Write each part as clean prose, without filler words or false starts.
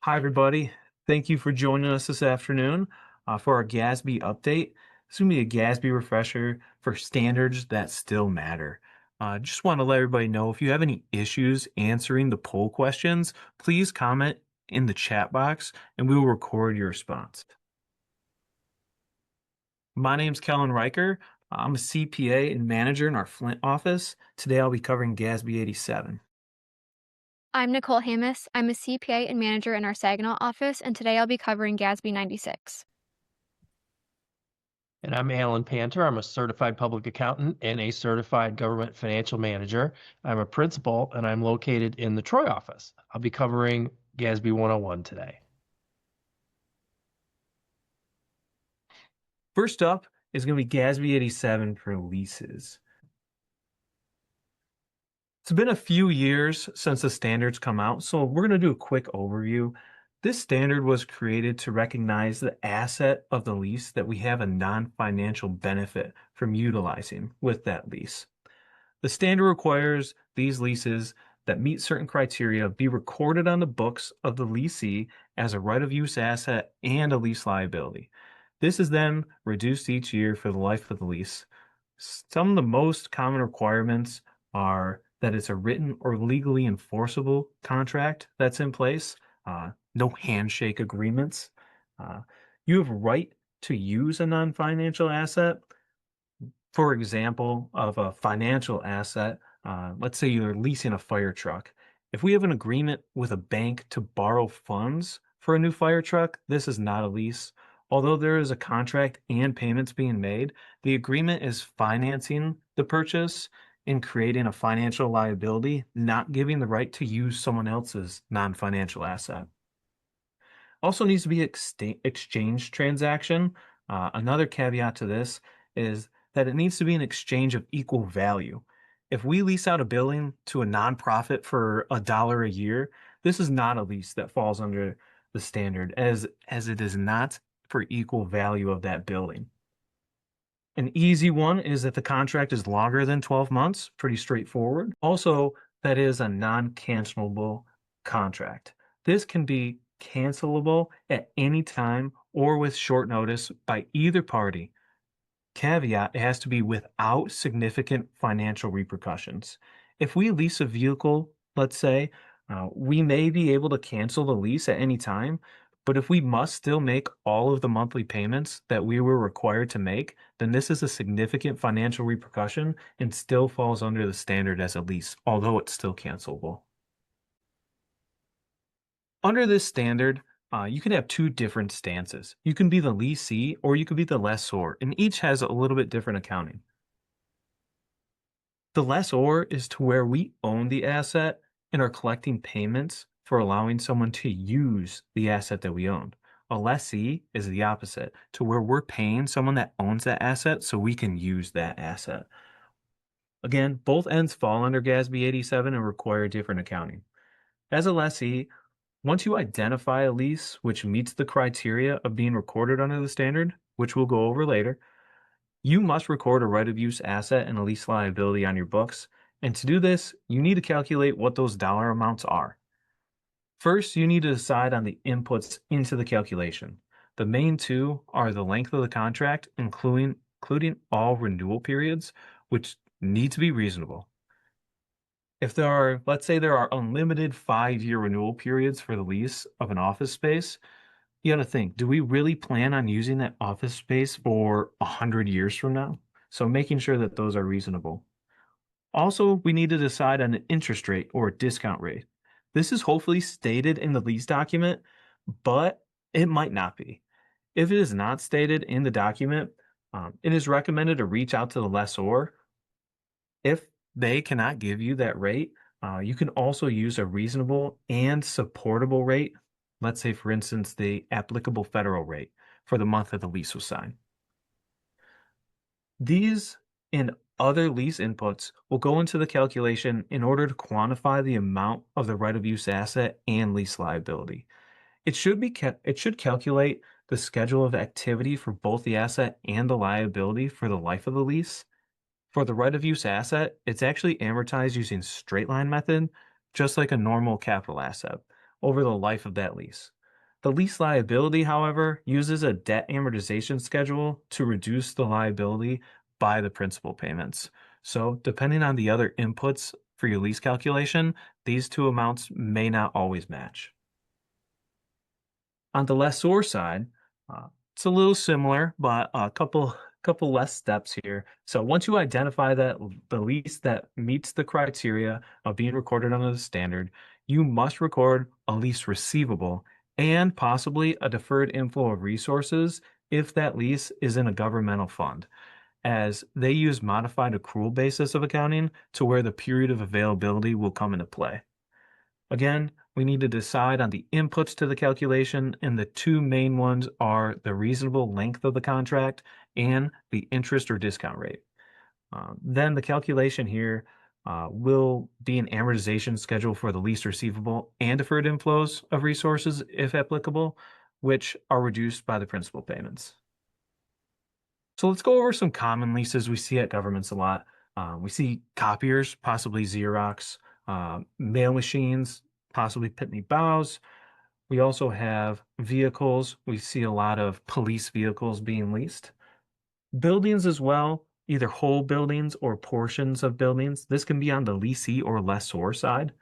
Hi, everybody. Thank you for joining us this afternoon for our GASB update. This is going to be a GASB refresher for standards that still matter. Just want to let everybody know if you have any issues answering the poll questions, please comment in the chat box and we will record your response. My name's Kellen Riker. I'm a CPA and manager in our Flint office. Today I'll be covering GASB 87. I'm Nicole Hamas. I'm a CPA and manager in our Saginaw office, and today I'll be covering GASB 96. And I'm Alan Panter. I'm a certified public accountant and a certified government financial manager. I'm a principal and I'm located in the Troy office. I'll be covering GASB 101 today. First up is going to be GASB 87 for leases. It's been a few years since the standards come out, so we're going to do a quick overview. This standard was created to recognize the asset of the lease that we have a non-financial benefit from utilizing with that lease. The standard requires these leases that meet certain criteria be recorded on the books of the leasee as a right-of-use asset and a lease liability. This is then reduced each year for the life of the lease. Some of the most common requirements are that it's a written or legally enforceable contract that's in place, no handshake agreements. You have a right to use a non-financial asset. For example, of a financial asset, let's say you're leasing a fire truck. If we have an agreement with a bank to borrow funds for a new fire truck, this is not a lease. Although there is a contract and payments being made, the agreement is financing the purchase and creating a financial liability, not giving the right to use someone else's non-financial asset. Also needs to be exchange transaction. Another caveat to this is that it needs to be an exchange of equal value. If we lease out a building to a nonprofit for $1 a year, this is not a lease that falls under the standard as it is not for equal value of that building. An easy one is that the contract is longer than 12 months, pretty straightforward. Also, that is a non-cancelable contract. This can be cancelable at any time or with short notice by either party. Caveat, it has to be without significant financial repercussions. If we lease a vehicle, let's say, we may be able to cancel the lease at any time, but if we must still make all of the monthly payments that we were required to make, then this is a significant financial repercussion and still falls under the standard as a lease, although it's still cancelable. Under this standard, you can have two different stances. You can be the leasee or you could be the lessor, and each has a little bit different accounting. The lessor is to where we own the asset and are collecting payments for allowing someone to use the asset that we own. A lessee is the opposite, to where we're paying someone that owns that asset so we can use that asset. Again, both ends fall under GASB 87 and require different accounting. As a lessee, once you identify a lease which meets the criteria of being recorded under the standard, which we'll go over later, you must record a right-of-use asset and a lease liability on your books. And to do this, you need to calculate what those dollar amounts are. First, you need to decide on the inputs into the calculation. The main two are the length of the contract, including all renewal periods, which need to be reasonable. If there are, let's say there are unlimited 5-year renewal periods for the lease of an office space, you got to think, do we really plan on using that office space for 100 years from now? So making sure that those are reasonable. Also, we need to decide on an interest rate or a discount rate. This is hopefully stated in the lease document, but it might not be. If it is not stated in the document, it is recommended to reach out to the lessor. If they cannot give you that rate, you can also use a reasonable and supportable rate. Let's say, for instance, the applicable federal rate for the month that the lease was signed. These and other lease inputs will go into the calculation in order to quantify the amount of the right-of-use asset and lease liability. It should calculate the schedule of activity for both the asset and the liability for the life of the lease. For the right-of-use asset, it's actually amortized using straight line method, just like a normal capital asset, over the life of that lease. The lease liability, however, uses a debt amortization schedule to reduce the liability by the principal payments. So, depending on the other inputs for your lease calculation, these two amounts may not always match. On the lessor side, it's a little similar, but a couple less steps here. So once you identify that the lease that meets the criteria of being recorded under the standard, you must record a lease receivable and possibly a deferred inflow of resources if that lease is in a governmental fund, as they use modified accrual basis of accounting to where the period of availability will come into play. Again, we need to decide on the inputs to the calculation, and the two main ones are the reasonable length of the contract and the interest or discount rate. Then the calculation here will be an amortization schedule for the lease receivable and deferred inflows of resources, if applicable, which are reduced by the principal payments. So let's go over some common leases we see at governments a lot. We see copiers, possibly Xerox, mail machines, possibly Pitney Bowes. We also have vehicles. We see a lot of police vehicles being leased. Buildings as well, either whole buildings or portions of buildings. This can be on the leasee or lessor side.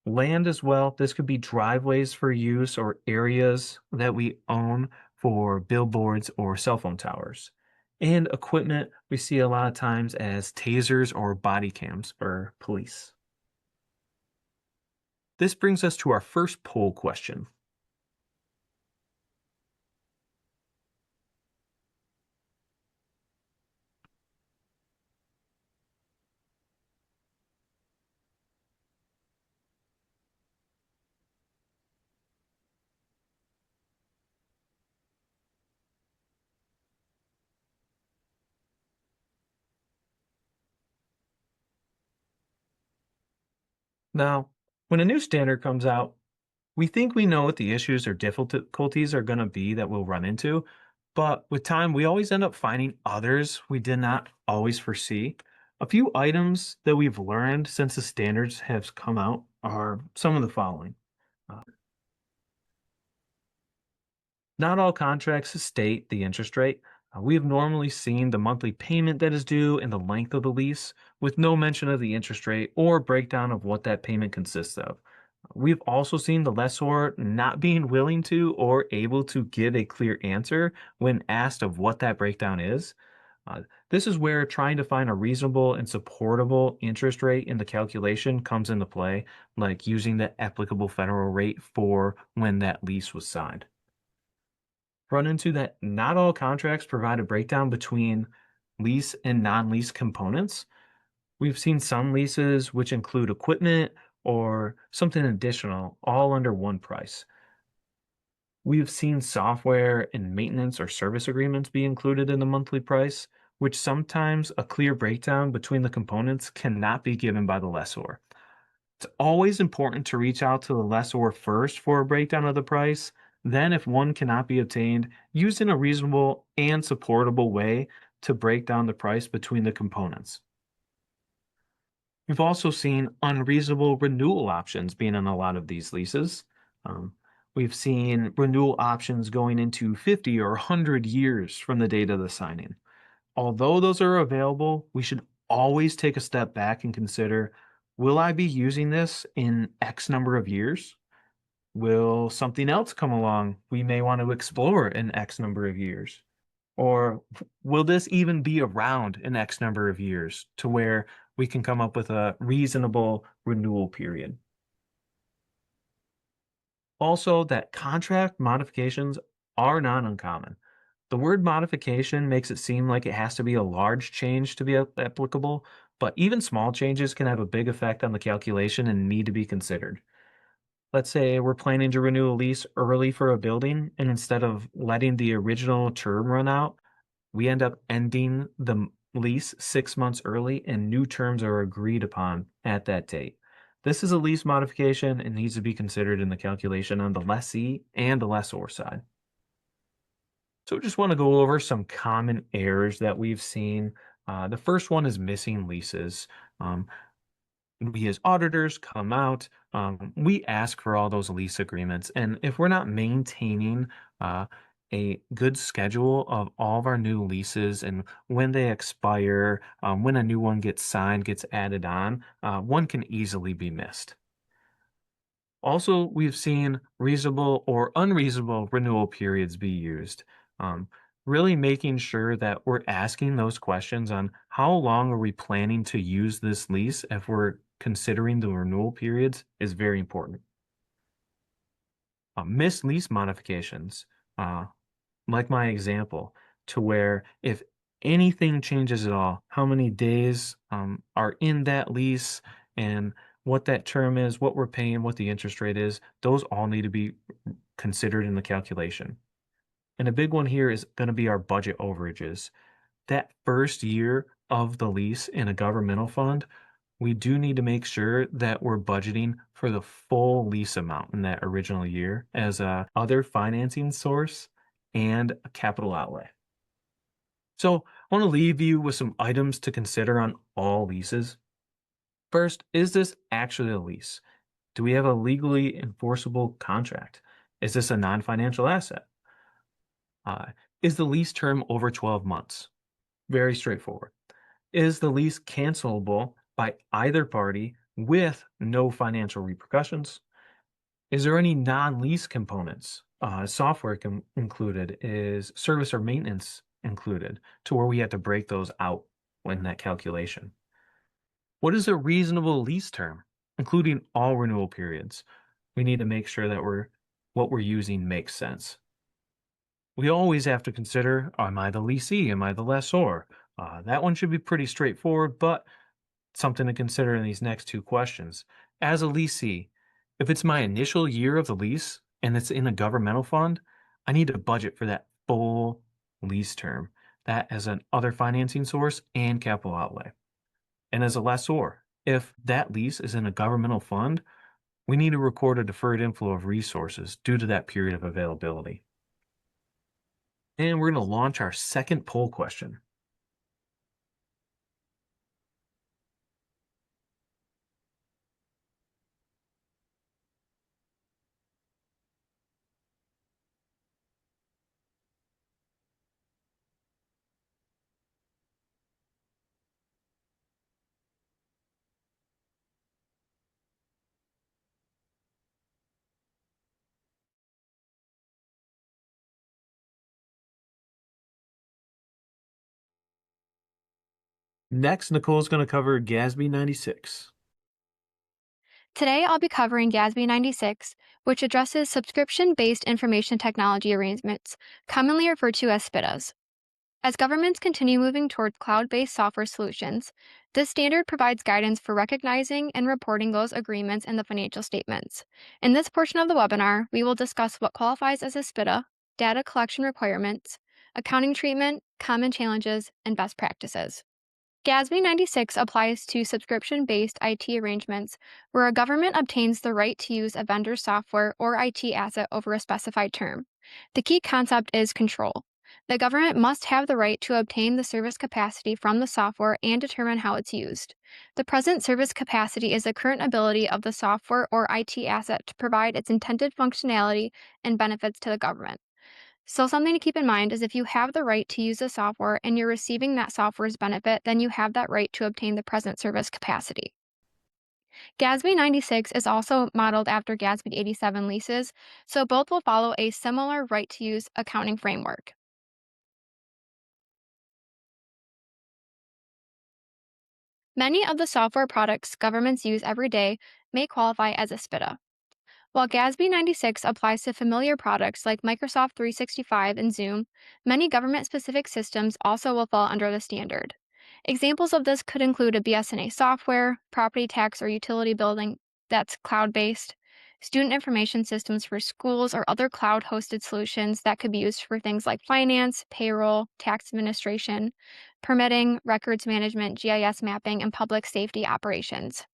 Land as well. This could be driveways for use or areas that we own for billboards or cell phone towers. And equipment we see a lot of times as tasers or body cams for police. This brings us to our first poll question. Now, when a new standard comes out, we think we know what the issues or difficulties are going to be that we'll run into, but with time, we always end up finding others we did not always foresee. A few items that we've learned since the standards have come out are some of the following. Uh, Not all contracts state the interest rate. We have normally seen the monthly payment that is due and the length of the lease, with no mention of the interest rate or breakdown of what that payment consists of. We've also seen the lessor not being willing to or able to give a clear answer when asked of what that breakdown is. This is where trying to find a reasonable and supportable interest rate in the calculation comes into play, like using the applicable federal rate for when that lease was signed. Run into that not all contracts provide a breakdown between lease and non-lease components. We've seen some leases which include equipment or something additional all under one price. We've seen software and maintenance or service agreements be included in the monthly price, which sometimes a clear breakdown between the components cannot be given by the lessor. It's always important to reach out to the lessor first for a breakdown of the price. Then, if one cannot be obtained, using a reasonable and supportable way to break down the price between the components. We've also seen unreasonable renewal options being in a lot of these leases. Um, we've seen renewal options going into 50 or 100 years from the date of the signing. Although those are available, we should always take a step back and consider, will I be using this in X number of years? Will something else come along we may want to explore in X number of years? Or will this even be around in X number of years to where we can come up with a reasonable renewal period? Also, that contract modifications are not uncommon. The word modification makes it seem like it has to be a large change to be applicable, but even small changes can have a big effect on the calculation and need to be considered. Let's say we're planning to renew a lease early for a building, and instead of letting the original term run out, we end up ending the lease 6 months early and new terms are agreed upon at that date. This is a lease modification and needs to be considered in the calculation on the lessee and the lessor side. So just want to go over some common errors that we've seen. The first one is missing leases. We as auditors come out, We ask for all those lease agreements. And if we're not maintaining uh, a good schedule of all of our new leases and when they expire, when a new one gets signed, gets added on, one can easily be missed. Also, we've seen reasonable or unreasonable renewal periods be used. Um, really making sure that we're asking those questions on how long are we planning to use this lease if we're considering the renewal periods is very important. Missed lease modifications, uh, like my example, to where if anything changes at all, how many days are in that lease and what that term is, what we're paying, what the interest rate is, those all need to be considered in the calculation. And a big one here is going to be our budget overages. That first year of the lease in a governmental fund, we do need to make sure that we're budgeting for the full lease amount in that original year as a other financing source and a capital outlay. So I want to leave you with some items to consider on all leases. First, is this actually a lease? Do we have a legally enforceable contract? Is this a non-financial asset? Uh, is the lease term over 12 months? Very straightforward. Is the lease cancelable by either party with no financial repercussions? Is there any non-lease components? Software included? Is service or maintenance included to where we have to break those out in that calculation? What is a reasonable lease term, including all renewal periods? We need to make sure that what we're using makes sense. We always have to consider, am I the leasee? Am I the lessor? That one should be pretty straightforward, but something to consider in these next two questions. As a leasee, if it's my initial year of the lease and it's in a governmental fund, I need to budget for that full lease term, that as an other financing source and capital outlay. And as a lessor, if that lease is in a governmental fund, we need to record a deferred inflow of resources due to that period of availability. And we're going to launch our second poll question. Next, Nicole's going to cover GASB 96. Today, I'll be covering GASB 96, which addresses subscription based information technology arrangements, commonly referred to as SPIDAs. As governments continue moving towards cloud based software solutions, this standard provides guidance for recognizing and reporting those agreements in the financial statements. In this portion of the webinar, we will discuss what qualifies as a SPIDA, data collection requirements, accounting treatment, common challenges, and best practices. GASB 96 applies to subscription based IT arrangements where a government obtains the right to use a vendor's software or IT asset over a specified term. The key concept is control. The government must have the right to obtain the service capacity from the software and determine how it's used. The present service capacity is the current ability of the software or IT asset to provide its intended functionality and benefits to the government. So, something to keep in mind is if you have the right to use the software and you're receiving that software's benefit, then you have that right to obtain the present service capacity. GASB 96 is also modeled after GASB 87 leases, so both will follow a similar right to use accounting framework. Many of the software products governments use every day may qualify as a SPIDA. While GASB 96 applies to familiar products like Microsoft 365 and Zoom, many government specific systems also will fall under the standard. Examples of this could include a BSNA software, property tax or utility billing that's cloud based, student information systems for schools, or other cloud hosted solutions that could be used for things like finance, payroll, tax administration, permitting, records management, GIS mapping, and public safety operations.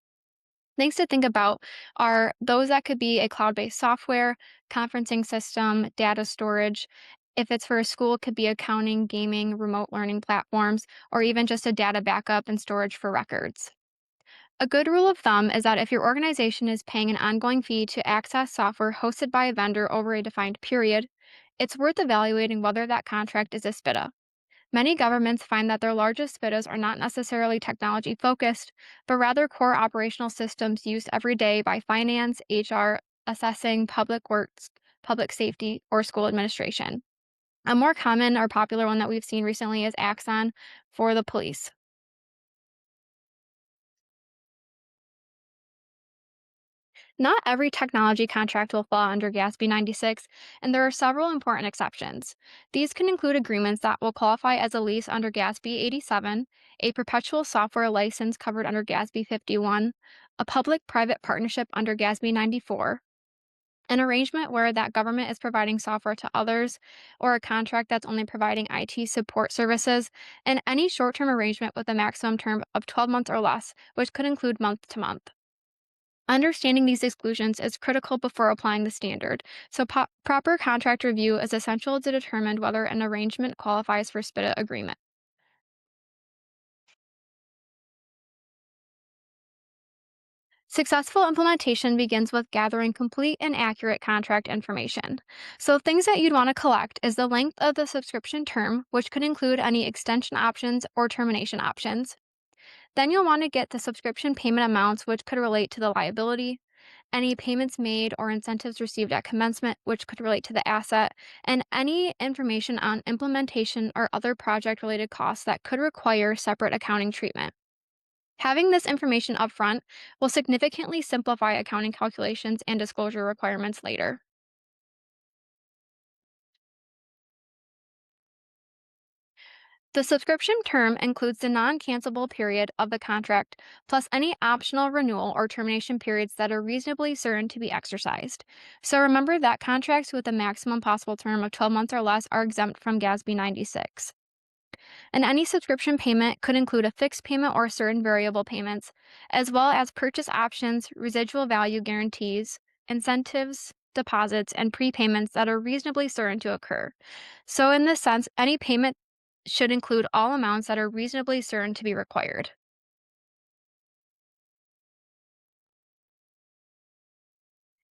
Things to think about are those that could be a cloud based software, conferencing system, data storage. If it's for a school, it could be accounting, gaming, remote learning platforms, or even just a data backup and storage for records. A good rule of thumb is that if your organization is paying an ongoing fee to access software hosted by a vendor over a defined period, it's worth evaluating whether that contract is a SPIDA. Many governments find that their largest SPIDAs are not necessarily technology focused, but rather core operational systems used every day by finance, HR, assessing, public works, public safety, or school administration. A more common or popular one that we've seen recently is Axon for the police. Not every technology contract will fall under GASB 96, and there are several important exceptions. These can include agreements that will qualify as a lease under GASB 87, a perpetual software license covered under GASB 51, a public private partnership under GASB 94, an arrangement where that government is providing software to others, or a contract that's only providing IT support services, and any short term arrangement with a maximum term of 12 months or less, which could include month to month. Understanding these exclusions is critical before applying the standard, so proper contract review is essential to determine whether an arrangement qualifies for SPIDA agreement. Successful implementation begins with gathering complete and accurate contract information. So, things that you'd want to collect is the length of the subscription term, which could include any extension options or termination options. Then you'll want to get the subscription payment amounts, which could relate to the liability, any payments made or incentives received at commencement, which could relate to the asset, and any information on implementation or other project related costs that could require separate accounting treatment. Having this information upfront will significantly simplify accounting calculations and disclosure requirements later. The subscription term includes the non cancelable period of the contract, plus any optional renewal or termination periods that are reasonably certain to be exercised. So remember that contracts with a maximum possible term of 12 months or less are exempt from GASB 96. And any subscription payment could include a fixed payment or certain variable payments, as well as purchase options, residual value guarantees, incentives, deposits, and prepayments that are reasonably certain to occur. So, in this sense, any payment should include all amounts that are reasonably certain to be required.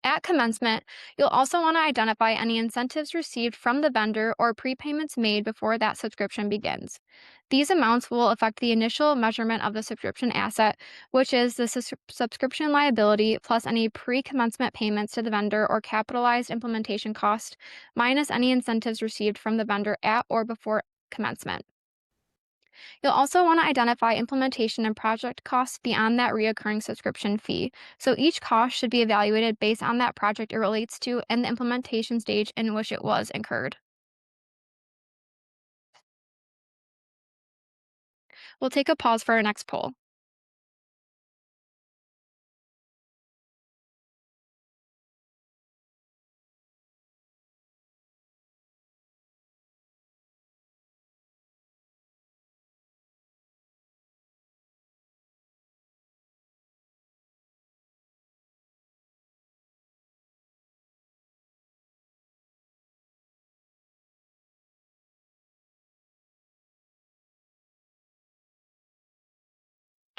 At commencement, you'll also want to identify any incentives received from the vendor or prepayments made before that subscription begins. These amounts will affect the initial measurement of the subscription asset, which is the subscription liability plus any pre commencement payments to the vendor or capitalized implementation cost, minus any incentives received from the vendor at or before commencement. You'll also want to identify implementation and project costs beyond that reoccurring subscription fee. So each cost should be evaluated based on that project it relates to and the implementation stage in which it was incurred. We'll take a pause for our next poll.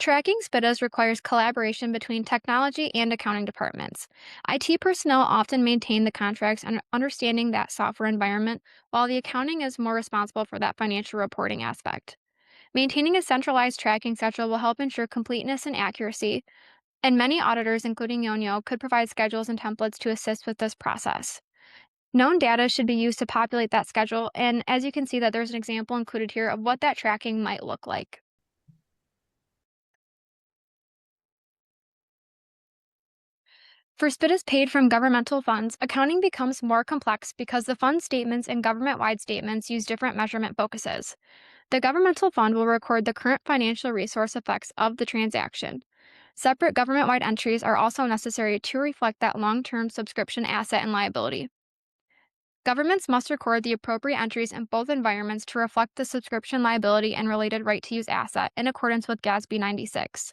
Tracking SPIDAs requires collaboration between technology and accounting departments. IT personnel often maintain the contracts and understanding that software environment, while the accounting is more responsible for that financial reporting aspect. Maintaining a centralized tracking schedule will help ensure completeness and accuracy, and many auditors, including Yonyo, could provide schedules and templates to assist with this process. Known data should be used to populate that schedule, and as you can see that there's an example included here of what that tracking might look like. For SPIDAs paid from governmental funds, accounting becomes more complex because the fund statements and government-wide statements use different measurement focuses. The governmental fund will record the current financial resource effects of the transaction. Separate government-wide entries are also necessary to reflect that long-term subscription asset and liability. Governments must record the appropriate entries in both environments to reflect the subscription liability and related right to use asset in accordance with GASB 96.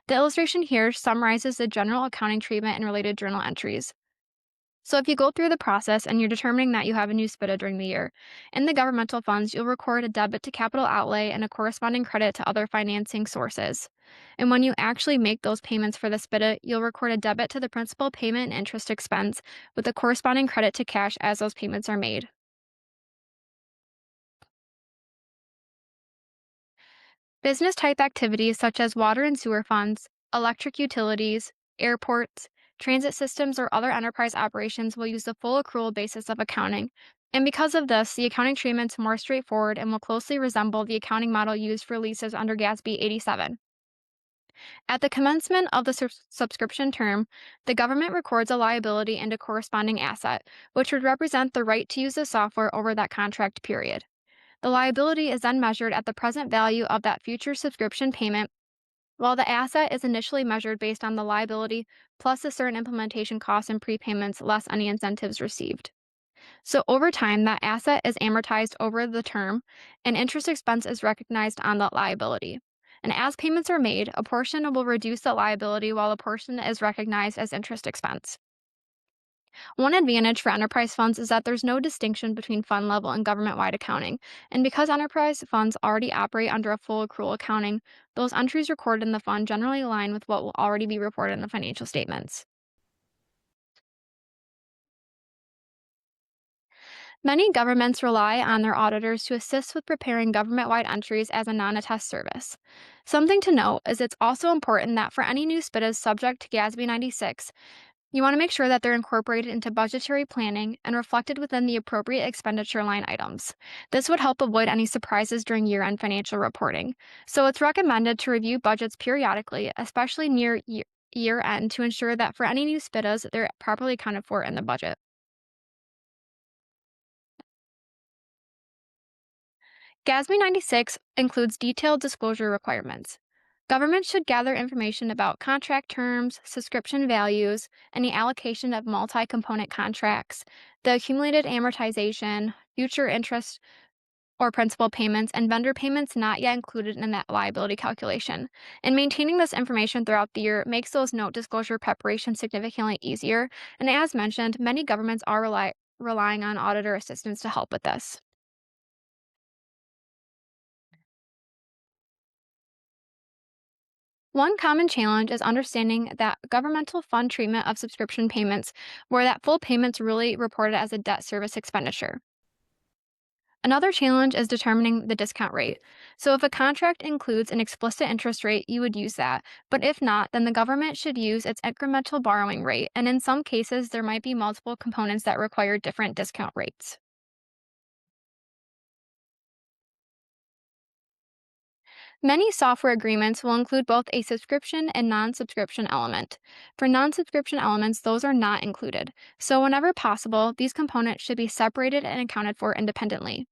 The illustration here summarizes the general accounting treatment and related journal entries. So if you go through the process and you're determining that you have a new SPITA during the year, in the governmental funds, you'll record a debit to capital outlay and a corresponding credit to other financing sources. And when you actually make those payments for the SPITA, you'll record a debit to the principal payment and interest expense with a corresponding credit to cash as those payments are made. Business type activities such as water and sewer funds, electric utilities, airports, transit systems, or other enterprise operations will use the full accrual basis of accounting. And because of this, the accounting treatment's more straightforward and will closely resemble the accounting model used for leases under GASB 87. At the commencement of the subscription term, the government records a liability and a corresponding asset, which would represent the right to use the software over that contract period. The liability is then measured at the present value of that future subscription payment, while the asset is initially measured based on the liability plus a certain implementation costs and prepayments less any incentives received. So over time, that asset is amortized over the term, and interest expense is recognized on that liability. And as payments are made, a portion will reduce the liability while a portion is recognized as interest expense. One advantage for enterprise funds is that there's no distinction between fund level and government wide accounting. And because enterprise funds already operate under a full accrual accounting, those entries recorded in the fund generally align with what will already be reported in the financial statements. Many governments rely on their auditors to assist with preparing government wide entries as a non attest service. Something to note is it's also important that for any new SPITAs subject to GASB 96, you want to make sure that they're incorporated into budgetary planning and reflected within the appropriate expenditure line items. This would help avoid any surprises during year end financial reporting. So it's recommended to review budgets periodically, especially near year end, to ensure that for any new SPITAs, they're properly accounted for in the budget. GASB 96 includes detailed disclosure requirements. Governments should gather information about contract terms, subscription values, any allocation of multi component contracts, the accumulated amortization, future interest or principal payments, and vendor payments not yet included in that liability calculation. And maintaining this information throughout the year makes those note disclosure preparations significantly easier. And as mentioned, many governments are relying on auditor assistance to help with this. One common challenge is understanding that governmental fund treatment of subscription payments, where that full payment's really reported as a debt service expenditure. Another challenge is determining the discount rate. So if a contract includes an explicit interest rate, you would use that. But if not, then the government should use its incremental borrowing rate. And in some cases, there might be multiple components that require different discount rates. Many software agreements will include both a subscription and non subscription element. For non subscription elements, those are not included. So, whenever possible, these components should be separated and accounted for independently.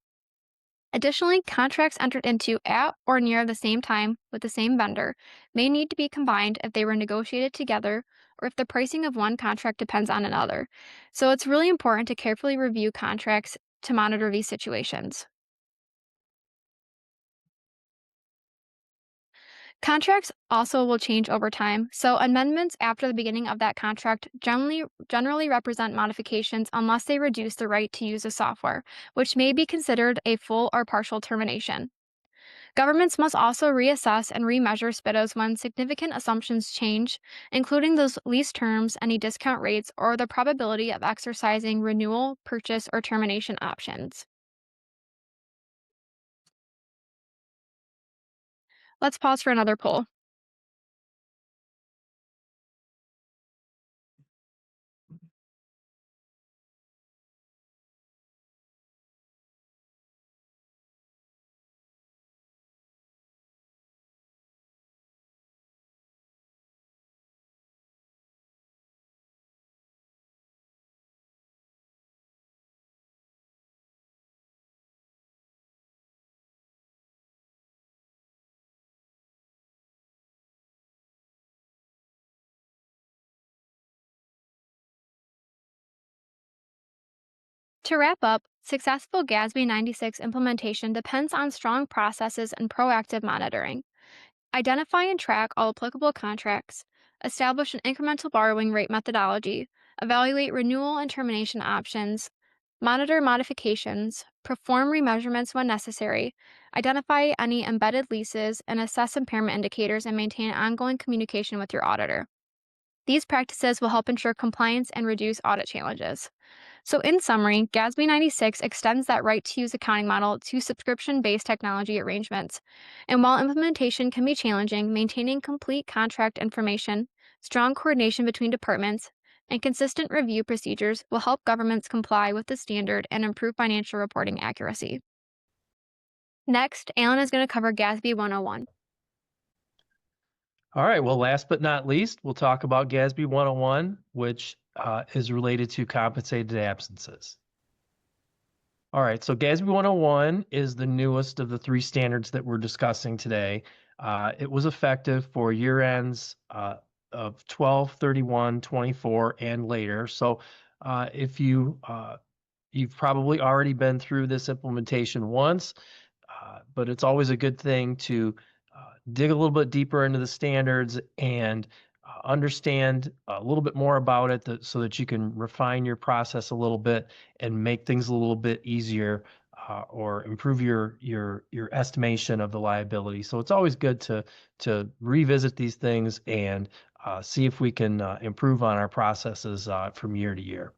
Additionally, contracts entered into at or near the same time with the same vendor may need to be combined if they were negotiated together or if the pricing of one contract depends on another. So, it's really important to carefully review contracts to monitor these situations. Contracts also will change over time, so amendments after the beginning of that contract generally represent modifications unless they reduce the right to use the software, which may be considered a full or partial termination. Governments must also reassess and remeasure SPITAs when significant assumptions change, including those lease terms, any discount rates, or the probability of exercising renewal, purchase, or termination options. Let's pause for another poll. To wrap up, successful GASB 96 implementation depends on strong processes and proactive monitoring. Identify and track all applicable contracts, establish an incremental borrowing rate methodology, evaluate renewal and termination options, monitor modifications, perform remeasurements when necessary, identify any embedded leases, and assess impairment indicators and maintain ongoing communication with your auditor. These practices will help ensure compliance and reduce audit challenges. So, in summary, GASB 96 extends that right to use accounting model to subscription based technology arrangements. And while implementation can be challenging, maintaining complete contract information, strong coordination between departments, and consistent review procedures will help governments comply with the standard and improve financial reporting accuracy. Next, Alan is going to cover GASB 101. All right. Well, last but not least, we'll talk about GASB 101, which is related to compensated absences. All right. So GASB 101 is the newest of the three standards that we're discussing today. It was effective for year ends of 12/31/24 and later. So if you've probably already been through this implementation once, but it's always a good thing to dig a little bit deeper into the standards and understand a little bit more about it so that you can refine your process a little bit and make things a little bit easier or improve your estimation of the liability. So it's always good to revisit these things and see if we can improve on our processes from year to year.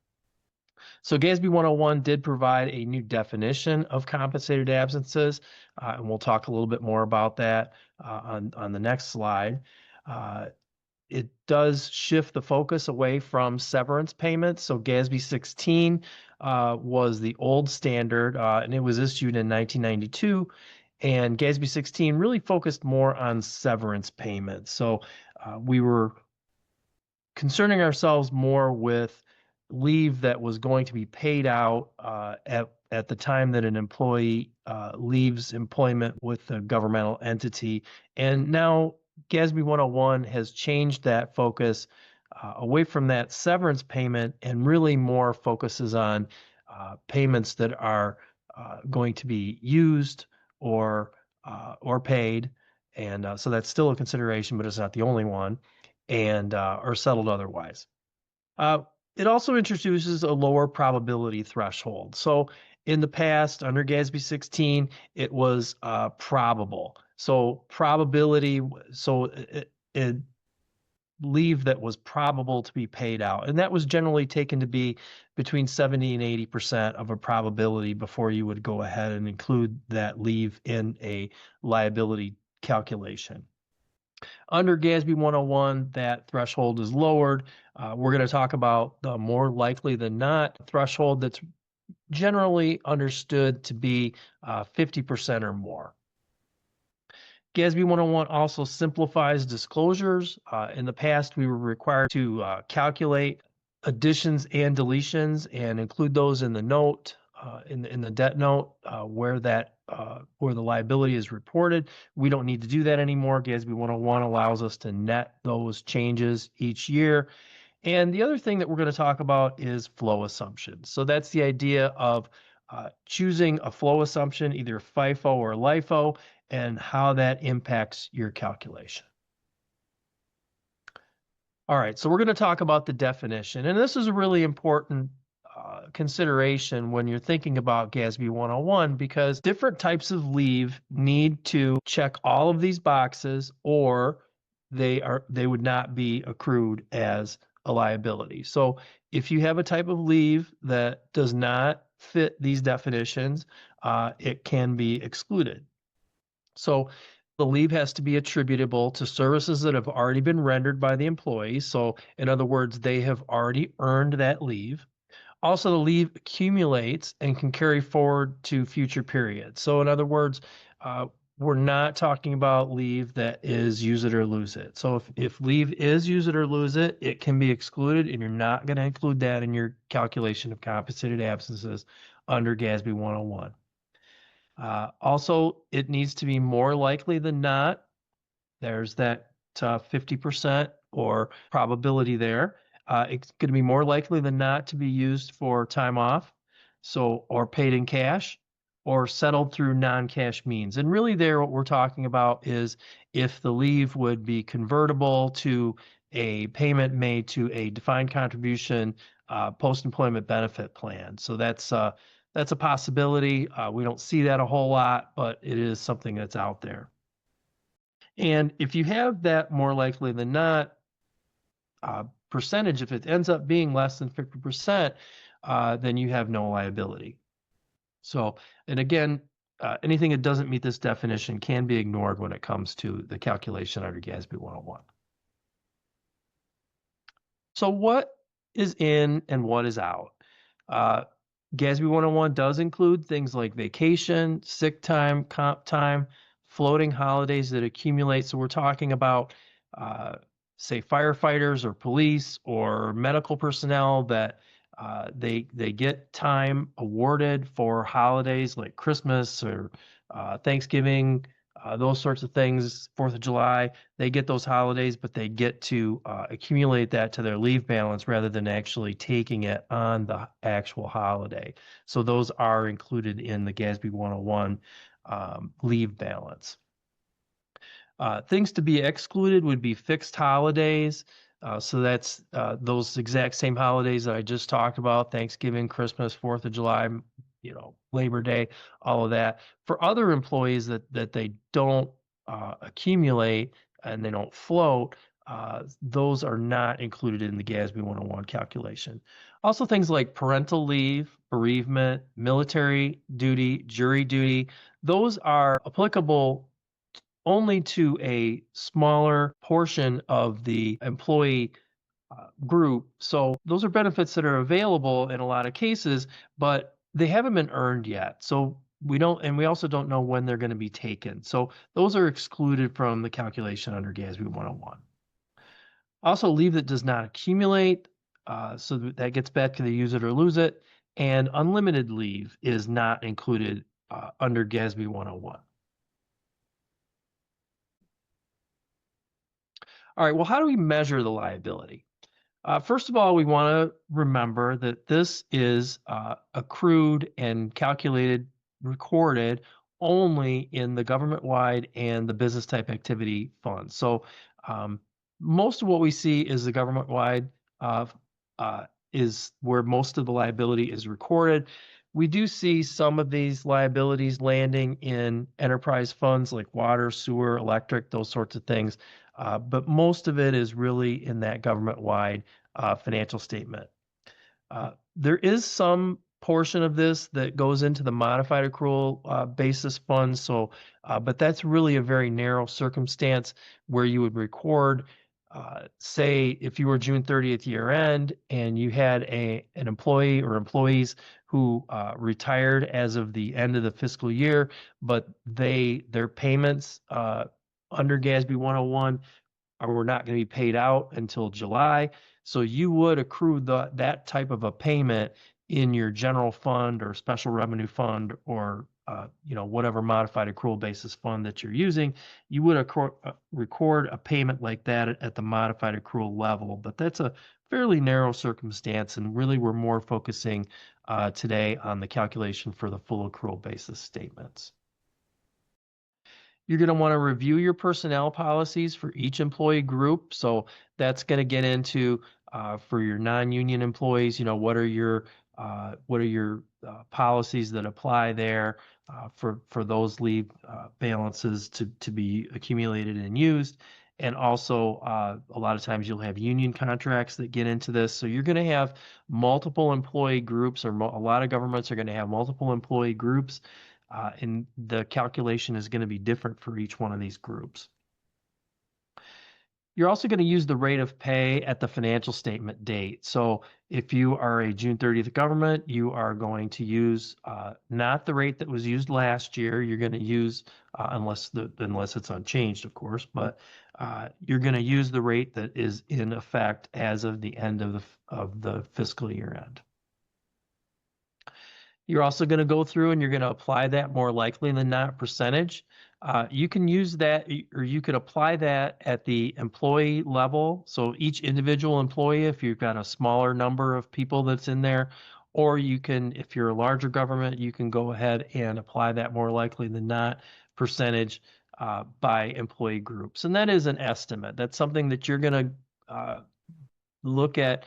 So GASB 101 did provide a new definition of compensated absences, and we'll talk a little bit more about that on the next slide. It does shift the focus away from severance payments. So GASB 16 was the old standard, and it was issued in 1992. And GASB 16 really focused more on severance payments. So we were concerning ourselves more with leave that was going to be paid out at the time that an employee leaves employment with a governmental entity. And now GASB 101 has changed that focus away from that severance payment and really more focuses on payments that are going to be used or paid. And so that's still a consideration, but it's not the only one, and or settled otherwise. It also introduces a lower probability threshold. So in the past, under GASB 16, it was probable. So probability, so it leave that was probable to be paid out. And that was generally taken to be between 70 and 80% of a probability before you would go ahead and include that leave in a liability calculation. Under GASB 101, that threshold is lowered. We're going to talk about the more likely than not threshold that's generally understood to be 50% or more. GASB 101 also simplifies disclosures. In the past, we were required to calculate additions and deletions and include those in the note, in the debt note, where the liability is reported. We don't need to do that anymore. GASB 101 allows us to net those changes each year. And the other thing that we're going to talk about is flow assumptions. So that's the idea of choosing a flow assumption, either FIFO or LIFO, and how that impacts your calculation. All right, so we're going to talk about the definition. And this is a really important consideration when you're thinking about GASB 101, because different types of leave need to check all of these boxes, or they would not be accrued as a liability. So if you have a type of leave that does not fit these definitions, it can be excluded. So the leave has to be attributable to services that have already been rendered by the employee. So in other words, they have already earned that leave. Also, the leave accumulates and can carry forward to future periods. So in other words, we're not talking about leave that is use it or lose it. So if leave is use it or lose it, it can be excluded, and you're not going to include that in your calculation of compensated absences under GASB 101. Also, it needs to be more likely than not. There's that 50% or probability there. It's going to be more likely than not to be used for time off, or paid in cash, or settled through non-cash means. And really there, what we're talking about is if the leave would be convertible to a payment made to a defined contribution post-employment benefit plan. So that's a possibility. We don't see that a whole lot, but it is something that's out there. And if you have that, more likely than not, percentage, if it ends up being less than 50%, then you have no liability. So, and again, anything that doesn't meet this definition can be ignored when it comes to the calculation under GASB 101. So what is in and what is out? GASB 101 does include things like vacation, sick time, comp time, floating holidays that accumulate. So we're talking about, say, firefighters or police or medical personnel that they get time awarded for holidays like Christmas or Thanksgiving, those sorts of things, 4th of July. They get those holidays, but they get to accumulate that to their leave balance rather than actually taking it on the actual holiday. So those are included in the GASB 101 leave balance. Things to be excluded would be fixed holidays. So that's those exact same holidays that I just talked about: Thanksgiving, Christmas, 4th of July, Labor Day, all of that. For other employees that they don't accumulate and they don't float, those are not included in the GASB 101 calculation. Also, things like parental leave, bereavement, military duty, jury duty, those are applicable only to a smaller portion of the employee group. So those are benefits that are available in a lot of cases, but they haven't been earned yet. So we don't, and we also don't know when they're going to be taken. So those are excluded from the calculation under GASB 101. Also, leave that does not accumulate. So that gets back to the use it or lose it. And unlimited leave is not included under GASB 101. All right, well, how do we measure the liability? First of all, we want to remember that this is accrued and calculated, recorded only in the government-wide and the business type activity funds. So most of what we see is the government-wide is where most of the liability is recorded. We do see some of these liabilities landing in enterprise funds like water, sewer, electric, those sorts of things. But most of it is really in that government-wide financial statement. There is some portion of this that goes into the modified accrual basis fund. So, but that's really a very narrow circumstance where you would record, say, if you were June 30th year end and you had an employee or employees who retired as of the end of the fiscal year, but their payments under GASB 101 were not going to be paid out until July. So you would accrue that type of a payment in your general fund or special revenue fund or whatever modified accrual basis fund that you're using. You would record a payment like that at the modified accrual level, but that's a fairly narrow circumstance, and really we're more focusing today on the calculation for the full accrual basis statements. You're going to want to review your personnel policies for each employee group. So that's going to get into for your non-union employees, what are your policies that apply there for those leave balances to be accumulated and used. And also, a lot of times you'll have union contracts that get into this. So you're going to have multiple employee groups, or a lot of governments are going to have multiple employee groups. And the calculation is going to be different for each one of these groups. You're also going to use the rate of pay at the financial statement date. So if you are a June 30th government, you are going to use not the rate that was used last year. You're going to use, unless it's unchanged, of course, but you're going to use the rate that is in effect as of the end of the fiscal year end. You're also going to go through and you're going to apply that more likely than not percentage. You can use that, or you could apply that at the employee level. So each individual employee, if you've got a smaller number of people that's in there, or you can, if you're a larger government, you can go ahead and apply that more likely than not percentage by employee groups. And that is an estimate. That's something that you're going look at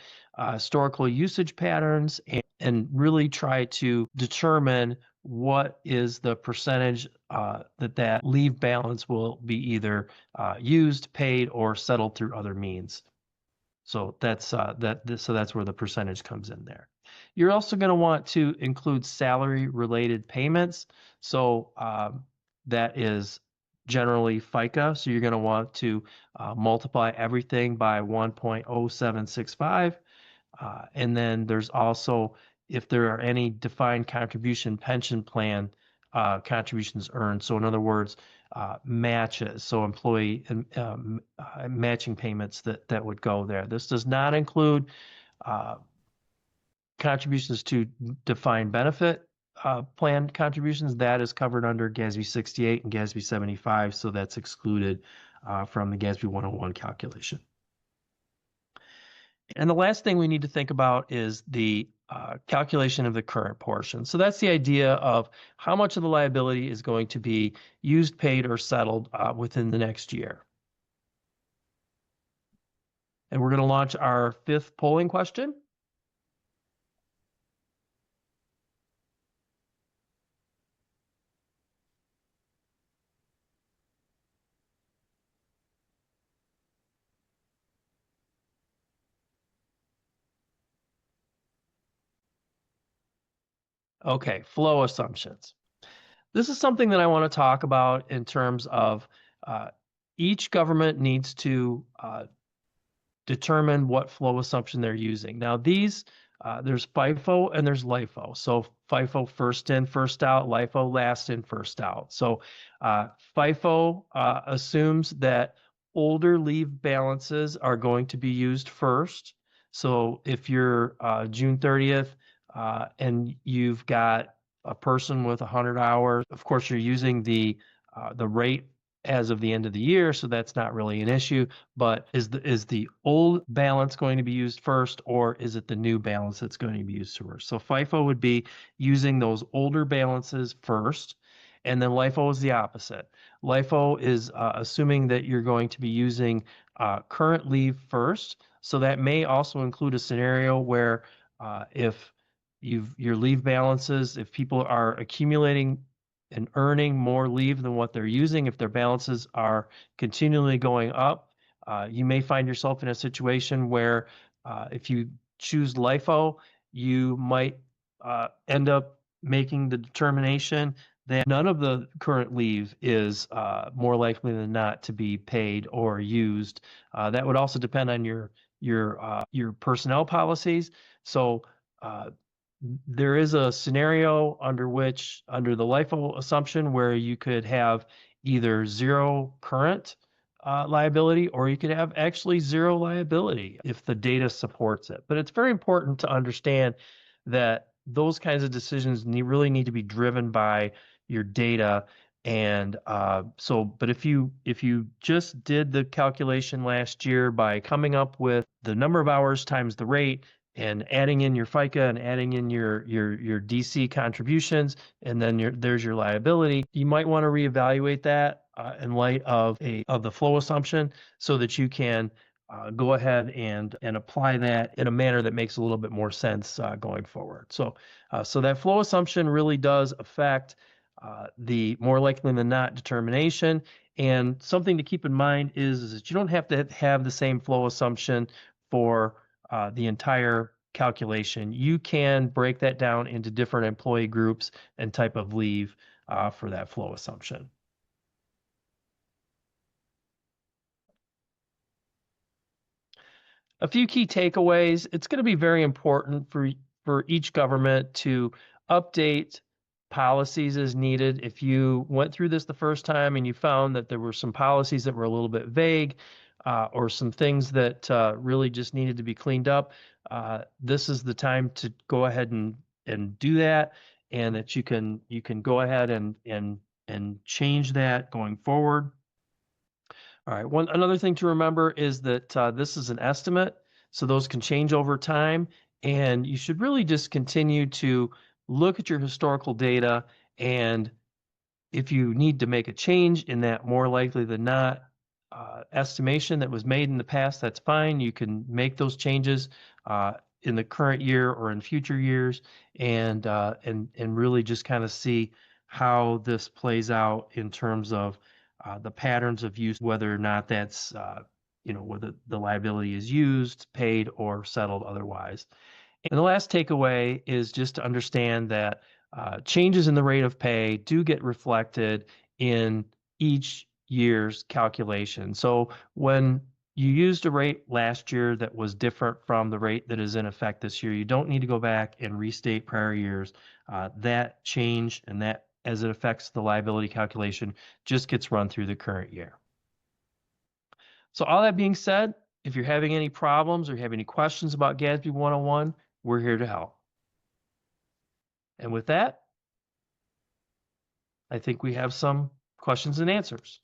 historical usage patterns and really try to determine what is the percentage that leave balance will be either used, paid, or settled through other means. So that's that's where the percentage comes in there. You're also going to want to include salary related payments. So that is generally FICA. So you're going to want to multiply everything by 1.0765. And then there's also, if there are any defined contribution pension plan contributions earned. So in other words, matches, so employee matching payments that would go there. This does not include contributions to defined benefit plan contributions. That is covered under GASB 68 and GASB 75, so that's excluded from the GASB 101 calculation. And the last thing we need to think about is the calculation of the current portion. So that's the idea of how much of the liability is going to be used, paid, or settled within the next year. And we're going to launch our 5th polling question. Okay, flow assumptions. This is something that I want to talk about in terms of each government needs to determine what flow assumption they're using. Now these, there's FIFO and there's LIFO. So FIFO first in, first out, LIFO last in, first out. So FIFO assumes that older leave balances are going to be used first. So if you're June 30th and you've got a person with 100 hours, of course you're using the rate as of the end of the year, so that's not really an issue. But is the old balance going to be used first, or is it the new balance that's going to be used first? So FIFO would be using those older balances first, and then LIFO is the opposite. LIFO is assuming that you're going to be using current leave first. So that may also include a scenario where if your leave balances, if people are accumulating and earning more leave than what they're using, if their balances are continually going up, you may find yourself in a situation where if you choose LIFO, you might end up making the determination that none of the current leave is more likely than not to be paid or used. That would also depend on your personnel policies. So there is a scenario under the LIFO assumption where you could have either zero current liability, or you could have actually zero liability if the data supports it. But it's very important to understand that those kinds of decisions really need to be driven by your data. And but if you just did the calculation last year by coming up with the number of hours times the rate, and adding in your FICA and adding in your DC contributions, and then there's your liability, you might want to reevaluate that in light of the flow assumption, so that you can go ahead and apply that in a manner that makes a little bit more sense going forward. So so that flow assumption really does affect the more likely than not determination. And something to keep in mind is that you don't have to have the same flow assumption for the entire calculation. You can break that down into different employee groups and type of leave for that flow assumption. A few key takeaways. It's going to be very important for each government to update policies as needed. If you went through this the first time and you found that there were some policies that were a little bit vague, or some things that really just needed to be cleaned up, this is the time to go ahead and do that, and that you can go ahead and change that going forward. All right, another thing to remember is that this is an estimate, so those can change over time, and you should really just continue to look at your historical data, and if you need to make a change in that more likely than not estimation that was made in the past, that's fine. You can make those changes in the current year or in future years, and really just kind of see how this plays out in terms of the patterns of use, whether or not that's whether the liability is used, paid, or settled otherwise. And the last takeaway is just to understand that changes in the rate of pay do get reflected in each year's calculation. So when you used a rate last year that was different from the rate that is in effect this year, you don't need to go back and restate prior years. That change and that as it affects the liability calculation just gets run through the current year. So all that being said, if you're having any problems or have any questions about GASB 101, we're here to help. And with that, I think we have some questions and answers.